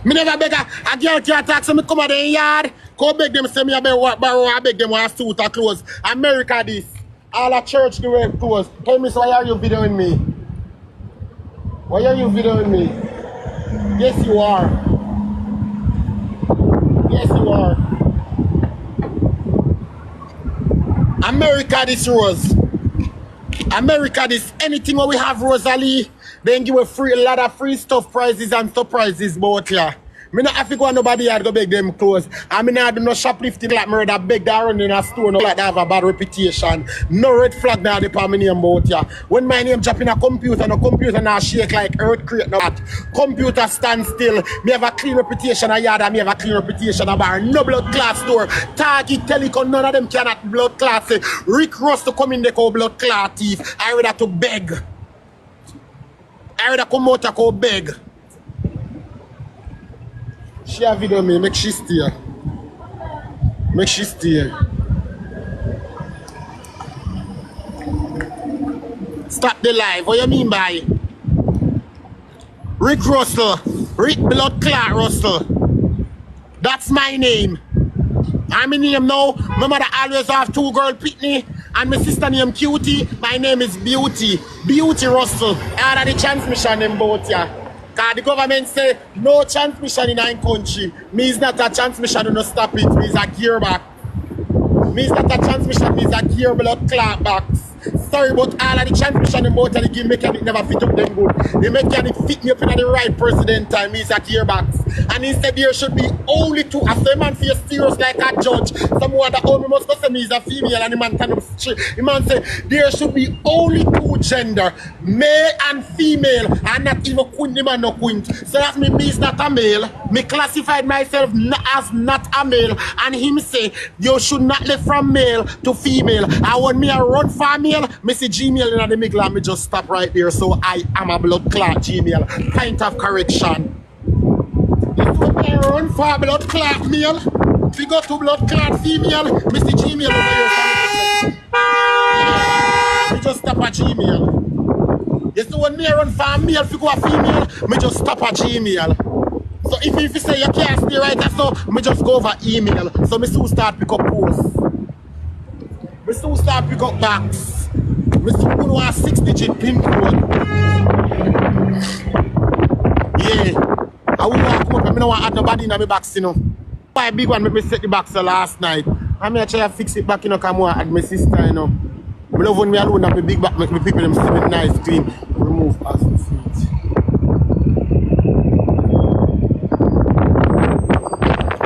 Me never beg a girl can't talk, so me come out in yard. Go beg them, say me a borrow, I beg them want a suit or clothes. America this. All a church the way clothes. Tell me, so why are you videoing me? Why are you videoing me? Yes, you are. Yes, you are. America this, Rose. America this. Anything what we have, Rosalie, then give a lot of free stuff, prizes and surprises about here. Me not have to go on nobody yard go beg them clothes. I mean I do no shoplifting like murder beg that run in a store no like that have a bad reputation. No red flag now the my name about ya. When my name drop in a computer, no computer now shake like earthquake no that. Computer stand still. Me have a clean reputation a yard and me have a clean reputation a bar. No blood class store. Target Telecom, none of them cannot blood class. Rick Ross to come in the call blood clot thief. I rather to beg. I rather come out to go beg. She a video me, make she stay. Make she stay. Stop the live. What you mean by Rick Russell? Rick Blood Clot Russell. That's my name. I'm in name now. My mother always have 2 girl pitney and my sister named Cutie. My name is Beauty. Beauty Russell. I had the transmission in both ya. Because the government say no transmission in our country. Means not a transmission, no stop it. Means a gearbox. Means not a transmission, means a gear blood clot box. Sorry, but all of the transmission and motor, the mechanic never fit up them good. The mechanic fit me up in the right president time, means a gearbox. And instead there should be only 2. As a man feels serious like a judge. Someone that only must say me is a female and the man stand up straight. The man say there should be only 2 gender, male and female, and not even queen, the man no queen. So that means not a male. Me classified myself as not a male, and him say you should not live from male to female. And when me a run for male, me see Gmail in the middle and me just stop right there. So I am a blood clot Gmail. Kind of correction. If you me run for blood clot male, if you go to blood clot female, me see Gmail over here. Me just stop at Gmail. You see when me run for male, if you go a female, me just stop at Gmail. So if you say you can't stay right there, so me just go over email. So me soon start pick up posts. Me soon start pick up backs. Me soon go to a 6-digit pin code. Yeah. I will come up and I don't want to add nobody in my box, you know. My big one make me set the box last night. I mean I try to fix it back, you know, come on add my sister, you know. I love when me alone have my big back, make me people them see me nice, clean. Remove as the feet.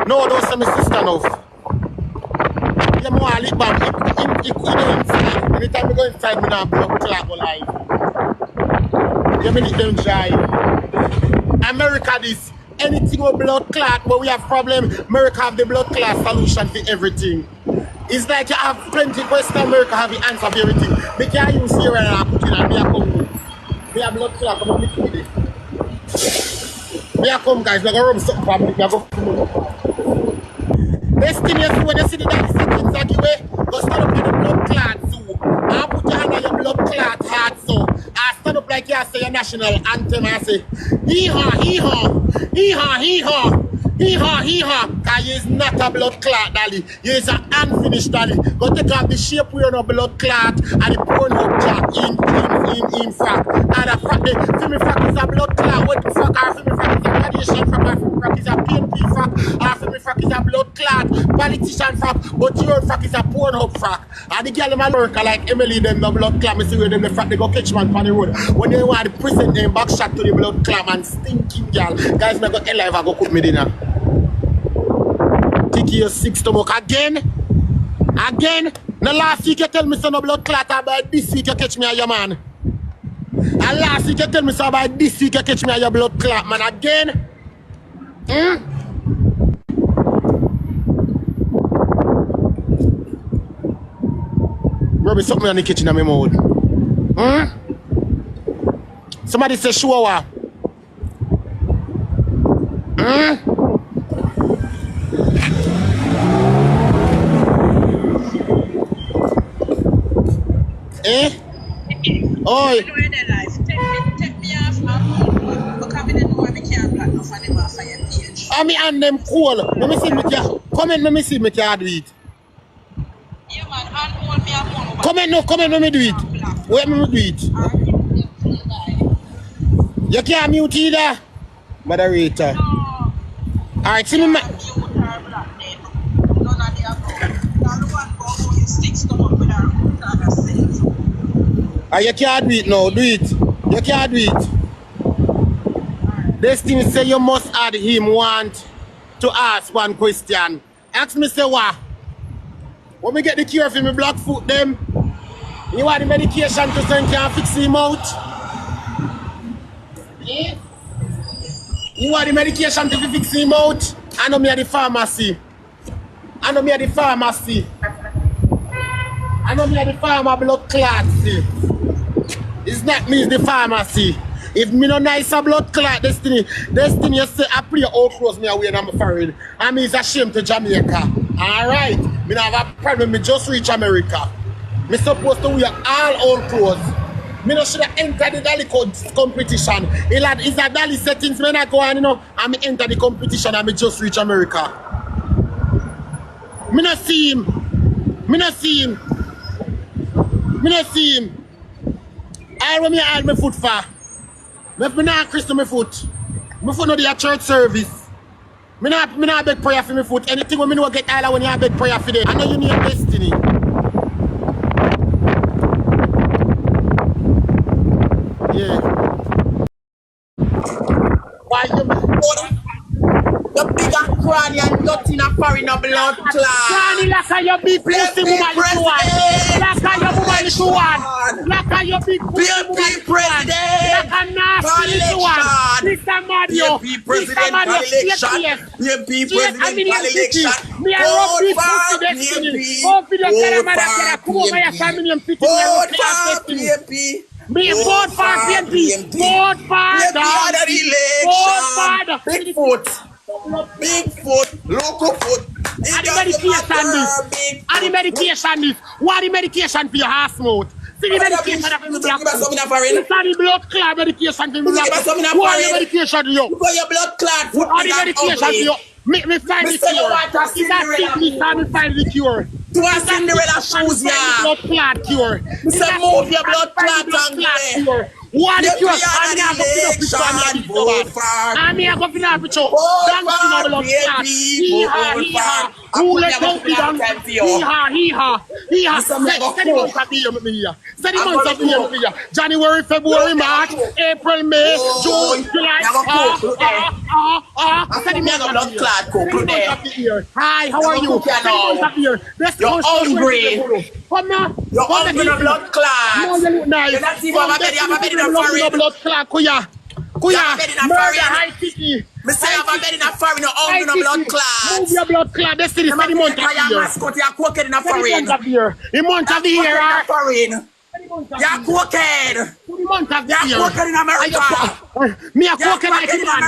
No, don't say my sister enough. Yeah, me want to lick back. Inside. Anytime I go inside, me not blood clot go live. Yeah, me lick them dry. America this. Anything with blood clot, but we have problem, America have the blood clot solution for everything. It's like you have plenty questions, America have the answer for everything. They can't use here and I put it and me a come. Me a blood clot, come on, lick with it. Me a come guys, me a go rub something for me, me a go. Best thing you see when you see the dance settings that you way, go stand up in the blood clot zoo. And put your hand on your blood clot heart so. I stand up like you say your national anthem and say, hee-haw, hee-haw, hee-haw, hee-haw, hee-haw, hee-haw. Because he is not a blood clot, Dolly. He is an unfinished Dolly. Go take off the shape where no blood clot and the porn up jack in frack. And the frack, the femmy frack is a blood clot. What the frack, our femmy frack is a radiation frack, our femmy frack is a PNP frack, our femmy frack is a blood clot, politician frack, but your frack is a porn up frack. And the girl in America like Emily, them the blood clot, me see where them the frack, they go catch man on the road. When they want to present them back shot to the blood clot and stinking girl. Guys, me go live and go cook me dinner. Tikki your 6 stomach again. Again. Now last week you tell me so no blood clot about this week you catch me at your man. And last week you tell me so about this week you catch me at your blood clot man again. Rub something on the kitchen in my mouth. Somebody say shower. Eh? Oi. Take me off now. Because I don't know why we can't black no funny man. me and them cool. Let me see me can comment. Let me see me can do it. Yeah, man. And hold me a phone. Comment no, comment. Let me do it. Wait, me do it. You can't mute either, moderator. No. Alright, see me. You can't do it now. Do it. You can't do it. Destiny say you must add him want to ask one question. Ask me say what? When we get the cure for me black foot them, you want the medication to say can fix him out? Yeah? You want the medication to fix him out? I know me at the pharmacy. I know me at the pharmacy. I know me at the pharma blood clot. It's not me, it's the pharmacy. If me no nice a blood clot, Destiny you say I pray all close me away and I'm foreign. I mean it's ashamed to Jamaica. Alright. Me not have a problem, me just reach America. Me supposed to wear all old clothes. Me no should have entered the Dali competition. It's a Dali settings, me not go on, you know, and me enter the competition and me just reach America. Me not see him. Me not see him. Me not see him. I want me add my foot for. Me not Christ my foot. My foot no the church service. Me not beg prayer for my foot. Anything when me no get all when you beg prayer for them. I know you need Destiny. Yeah. Why you the big and cranny and dirty and foreign blood clot. Cranny like how you be pussy woman to one. Like how you woman to one. Like how you big pussy woman to one. Like a nasty to one. Mr. Mario. Mr. Mario. Election. Me a rough this pussy Destiny. Go for the camera. Come over your family and fit in Destiny. Me vote for PNP. Vote for the Big foot. Big foot, local foot. And the medication this. And the medication this. What the medication for your house mouth? See the medication for the black foot. It's the blood clot medication for the black foot. What the medication to you? For your blood clot foot. What the medication to you? Me find the cure. It's a sickness and me find the cure. To a Cinderella shoes, yeah. Blood clot cure. Mr. Move your blood clot and cure. What the cure? I'm going to go for the who let go be done? Hee-ha. Set the months of the year with me here. Set the months of the year with me here. January, February, March, April, May, June, July. Set the months of the year. Hi, how are you? Set the months of the year. You're hungry. Come now. You're hungry no blood clot. No, you look nice. You're not even have a bed in a foreign. Blood clot, Kuya. Murder high Tikki. Me say have a bed in a foreign, no hungry no blood clot. Move your blood clot. This is the month of the year. Mascot, you're cooked in a foreign. The month of the year. You're cooked. The month of the year. You're cooked in America. Me a cooked like him man.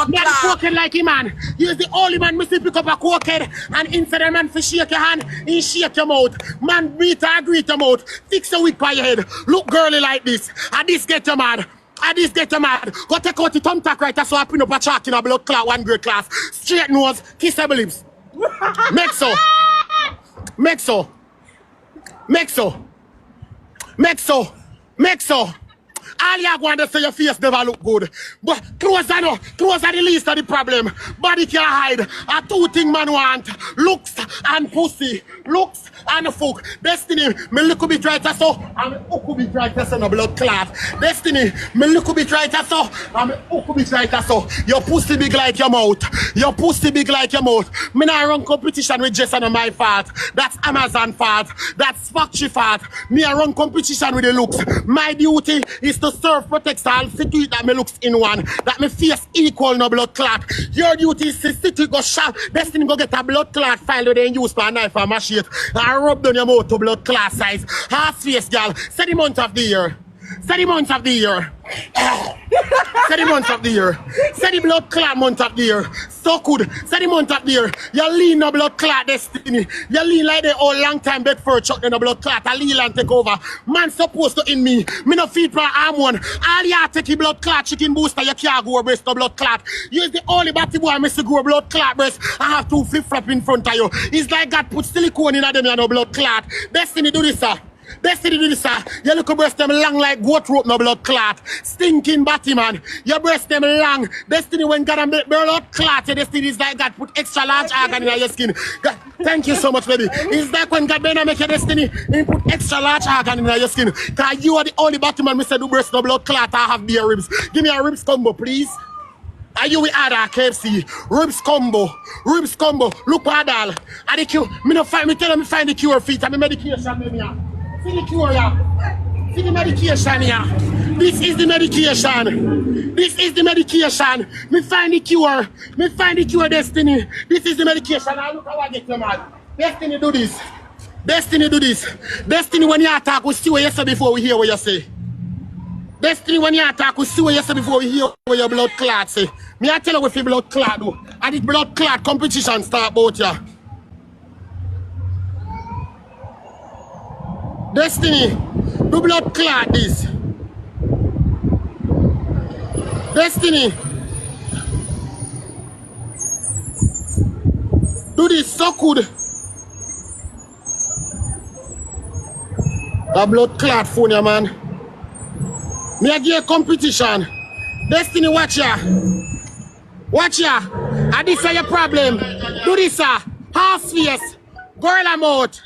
Me a cooked like him man. You're the only man me see pick up a cooked and instead of man for shake your hand, he shake your mouth. Man beat or greet your mouth. Fix your wig by your head. Look girly like this. And this get you mad. And this get you mad. Go take out the thumbtack right so I pin up a chalk in a blood clot, one grade class. Straight nose, kissable lips. Make so. Make so. Make so. Make so. Make so. All you want to say your face never look good. But clothes are the least of the problem. Body can't hide. A two thing man want. Looks and pussy. Looks and fuck. Destiny, me look bit right so. And me hook bit right so no blood clot. Destiny, me look bit right so. And me hook bit right so. Your pussy big like your mouth. Your pussy big like your mouth. Me not run competition with Jason on my fault. That's Amazon fault. That's factory fault. Me I run competition with the looks. My duty is to serve, protect, all see that me looks in one. That me face equal no blood clot. Your duty is to sit to go shop. Destiny go get a blood clot file with then use for a knife or machete. And rub down your mouth to blood clot size. Half face, girl. Say the month of the year. Say the month of the year. Say the month of the year. Say the blood clot month of the year. So good. Say the month of the year. You lean no blood clot destiny. You lean like the old long time bed for a chuck in the blood clot. I lean and take over. Man supposed to in me. Me no feed for arm one. All you take blood clot chicken booster. You can't go breast no blood clot. Use the only batty boy I miss to grow blood clot breast. I have two flip flop in front of you. It's like God put silicone in them and no blood clot. Destiny do this, sir. Destiny do this, sir. Your little breast them long like goat rope, no blood clot. Stinking batty man. Your breast them long. Destiny when God and blood clot. Your destiny is like God put extra large organ in your skin. God, thank you so much, baby. It's like when God better make your destiny, He put extra large organ in your skin. Cause you are the only batty man, Mr. Do breast no blood clot. I have beer ribs. Give me a ribs combo, please. Are you with other KFC? Ribs combo. Ribs combo. Look at all. I the cure. Me no find me tell me find the cure feet and the medication, baby. See the cure, yeah. See the medication, yeah. This is the medication. This is the medication. Me find the cure. Me find the cure, Destiny. This is the medication. Now look how I get you, man. Destiny do this. Destiny do this. Destiny when you attack, we see what you say before we hear what you say. Destiny when you attack, we see what you say before we hear what your blood clot say. Me I tell you what your blood clot do. And the blood clot competition start about ya. Destiny, do blood clot this. Destiny, do this so good. A blood clot phone ya, man. Me a give a competition. Destiny, watch ya. Watch ya. And this is your problem. Do this, sir. Half face. Gorilla mouth.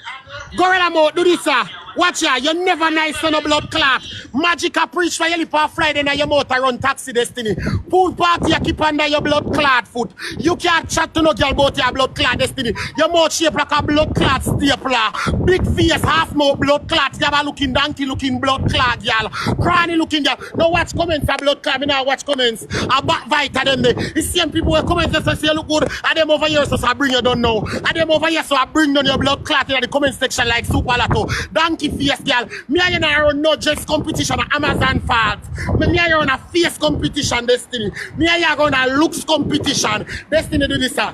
Gorilla mouth. Do this, sir. Watch ya. You're never nice on a blood clot. Magic a preach for your lip on Friday and your mouth run taxi Destiny. Pool party you keep under your blood clot foot. You can't chat to no girl about your blood clot Destiny. Your mouth shape like a blood clot stapler. Big face, half mouth blood clot. You have a looking donkey looking blood clot, y'all. Cranny looking girl. No watch comments of blood clot. Me now watch comments. A back vita them there. The same people who comment that say you look good. And them over here so I bring you down now. And them over here so I bring down your blood clot in the comment section like super lotto. Donkey face girl. Me and you now run no just competition at Amazon fault. Me and you run a face competition Destiny. Me and you run a looks competition. Destiny do this sir.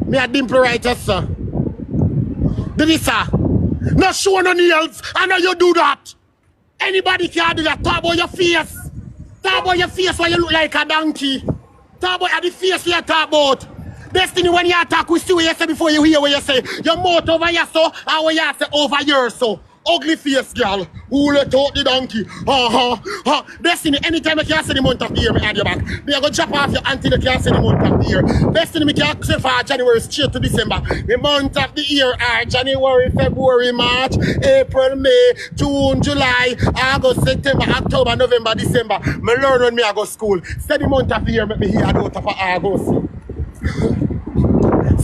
Me a dimple writer sir. Do this sir. No show no nails. I know you do that. Anybody can do that. Talk about your face. Talk about your face where you look like a donkey. Talk about the face you talk about. Destiny when you attack, we see what you say before you hear what you say. Your mouth over here so, and what you say over here so. Ugly face girl, who let out the donkey. Destiny, anytime you can say the month of the year, me add your back. Me I go drop off your until you can say the month of the year. Destiny, me can say for January straight to December. The month of the year are January, February, March, April, May, June, July, August, September, October, November, December. Me learn when me I go school. Say the month of the year, make me hear out of August.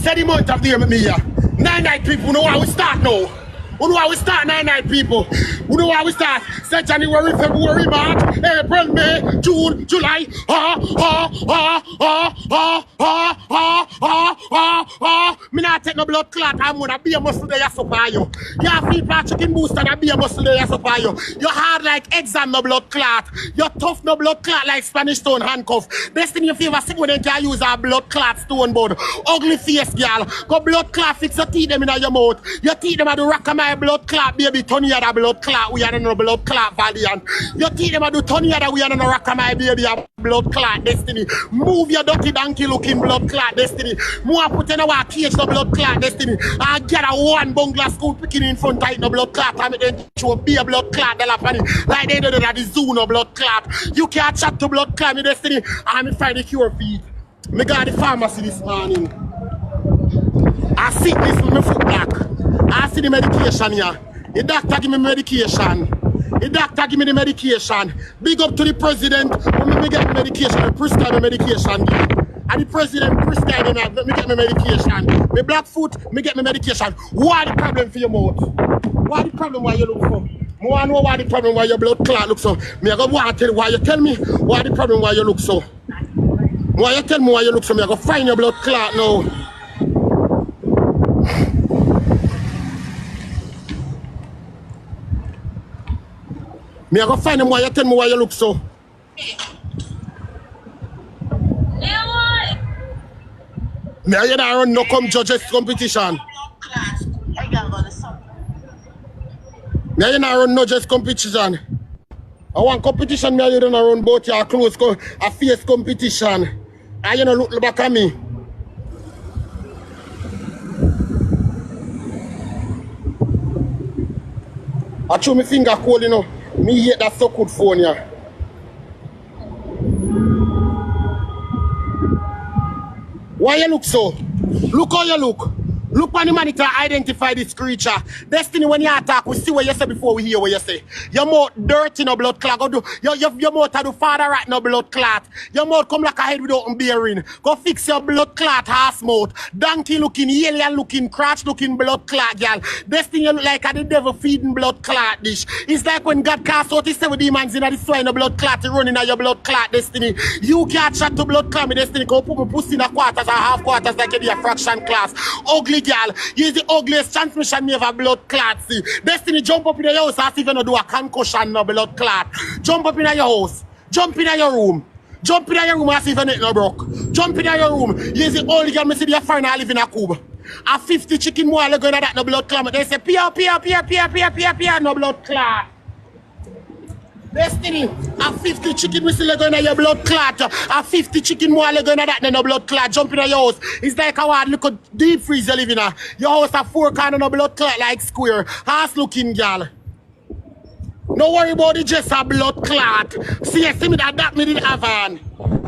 Say the month of the year, make me hear. 9 people know how we start now. Who know how we start 9 people? Who know how we start? Say January, February, March, April, May, June, July. Me not take no blood clot. I'm gonna be a muscle there supply you. You have fever chicken booster and be a muscle there supply you. You're hard like exam no blood clot. You're tough no blood clot like Spanish stone handcuff. Destiny if you ever sick when they can use a blood clot stone board. Ugly face girl. Go blood clot fix your teeth them in your mouth. Your teeth them at the rock of my blood clot, baby. Tony had a blood clot. We are no blood clot valiant. Your teeth them do Tony had a we are no rock my baby. A blood clot Destiny. Move your dirty donkey looking blood clot Destiny. More put in our cage no blood clot Destiny. I get a one bungalow school picking in front tight no blood clot. I then show be a blood clot. Like they do at the zoo no blood clot. You can't chat to blood clot me Destiny. I'm find the cure feed. Me got the pharmacy this morning. I see this with my foot back. I see the medication here. The doctor give me medication. The doctor give me the medication. Big up to the president. When me get medication, I prescribe me medication. And the president prescribe me, me get me medication. Me black foot, me get me medication. What the problem for your mouth? What the problem why you look for? I want to know why the problem why your blood clot look so. Me I go want to tell you why you tell me why the problem why you look so. Why you tell me why you look so? Me I go find your blood clot now. Me I go find them why you tell me why you look so. Me you not run no come judges competition. Me you not run no just competition. I want competition, me you don't run both your clothes, a face competition. And you know look back at me. I chew my finger cold, you know. Me hate that so good phone, yeah. Why you look so? Look how you look. Look on the monitor, identify this creature. Destiny, when you attack, we see what you say before we hear what you say. Your mouth dirty, no blood clot. Go do, your mouth do father right, no blood clot. Your mouth come like a head without bearing. Go fix your blood clot, ass mouth. Donkey looking, alien looking, crotch looking blood clot, girl. Destiny, you look like a the devil feeding blood clot dish. It's like when God cast out his 7 demons in the swine, no blood clot running at your blood clot, Destiny. You can't chat to blood clot, me Destiny. Go put my pussy in a quarters or half quarters like you do a fraction class. Ugly girl, you is the ugliest transmission me ever blood clot see. Destiny, jump up in your house as if you don't do a concussion no blood clot. Jump up in your house. Jump in your room. Jump in your room as if you ain't no broke. Jump in your room. You is the only girl me see the foreigner live in a cube. A 50 chicken more going at that no blood clot. They say pia, no blood clot. Destiny, a 50 chicken we still going to your blood clot. A 50 chicken more going at that no blood clot. Jump in your house. It's like a look at deep freeze you live in. Your house a 4 corner no blood clot like square. Ass looking girl. No worry about the just a blood clot. See me that me didn't have on.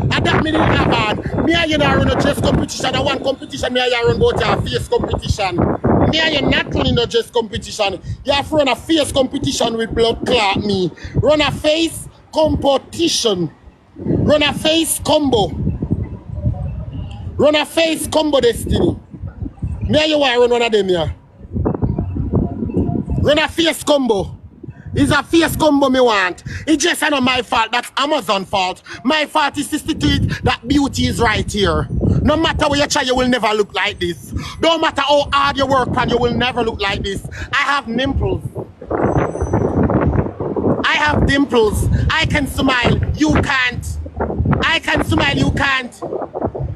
That me didn't have on. Me and you not run a chess competition. I want competition. Me and you run about your face competition. Me and you not running no chess competition. You have to run a face competition with blood clot me. Run a face competition. Run a face combo. Run a face combo, Destiny. Me and you want to run one of them here. Run a face combo. It's a face combo me want. It's just not my fault. That's Amazon fault. My fault is to stick to it that beauty is right here. No matter what you try, you will never look like this. No matter how hard you work on, you will never look like this. I have nipples. I have dimples. I can smile. You can't. I can smile. You can't.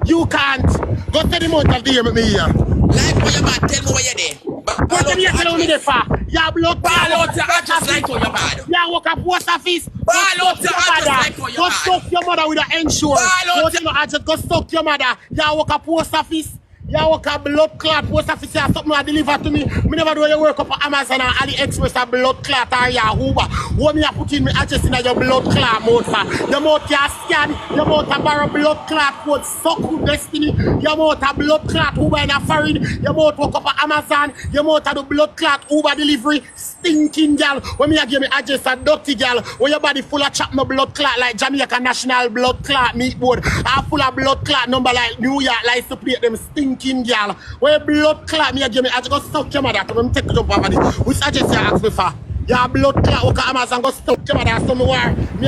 You can't. Go to the month of the year with me here. Like what you man, tell me what you did. What are you telling me there for? You blood ball out your address like how you bad. You work at post office. Ball out your address like how you bad. Go suck your mother with an ensure. Ball out your address. Go suck your mother. You work at post office. You work at blood clot post office. Something I deliver to me. Me never do your work up at Amazon or AliExpress or blood clot or Yahoo. What me a put in me address in your blood clot mouth for? Your mouth you scan. Your mouth a borrow blood clot code. Suck with Destiny. Your mouth a blood clot Uber in a foreign. Your mouth work up at Amazon. Your mouth a do blood clot Uber delivery. Stinking girl. When me a give me address a dirty girl. When your body full of chop no blood clot like Jamaica National Blood Clot Meat Board. Or full of blood clot number like New York license plate them stinking girl. When blood clot me a give me address go suck your mother. Come take it up over this. Which address you ask me for? Your blood clot work at Amazon go suck your mother. So me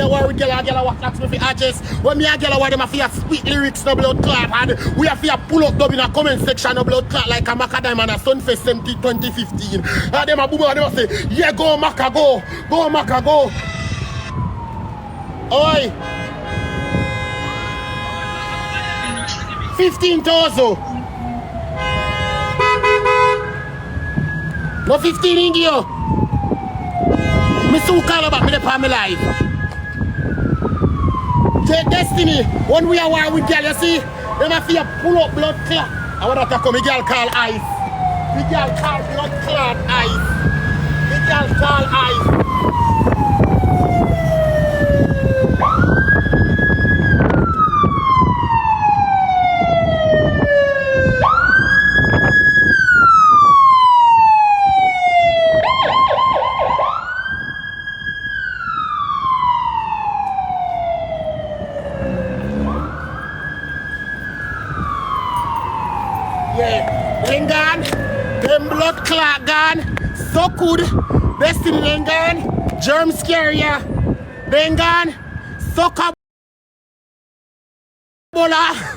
a worry girl walk ask me for address. When me a girl worry them a for sweet lyrics no blood clot. And we have to pull up them in a comment section no blood clot like a Macadam and a Sunfest 2015. And them a boomer and them a say, yeah go Maca go. Go Maca go. Oi. 15,000. No 15 in here. Me so call about me the palm my life. Take Destiny. When we are war with girl, you see, them a feel pull up blood clot. I want to come, the girl call ice. The girl call blood clot ice. The girl call ice. Yeah, then gone. Them blood clot gone. So good. Destiny then gone. Germ scare ya. Then gone. So Bola.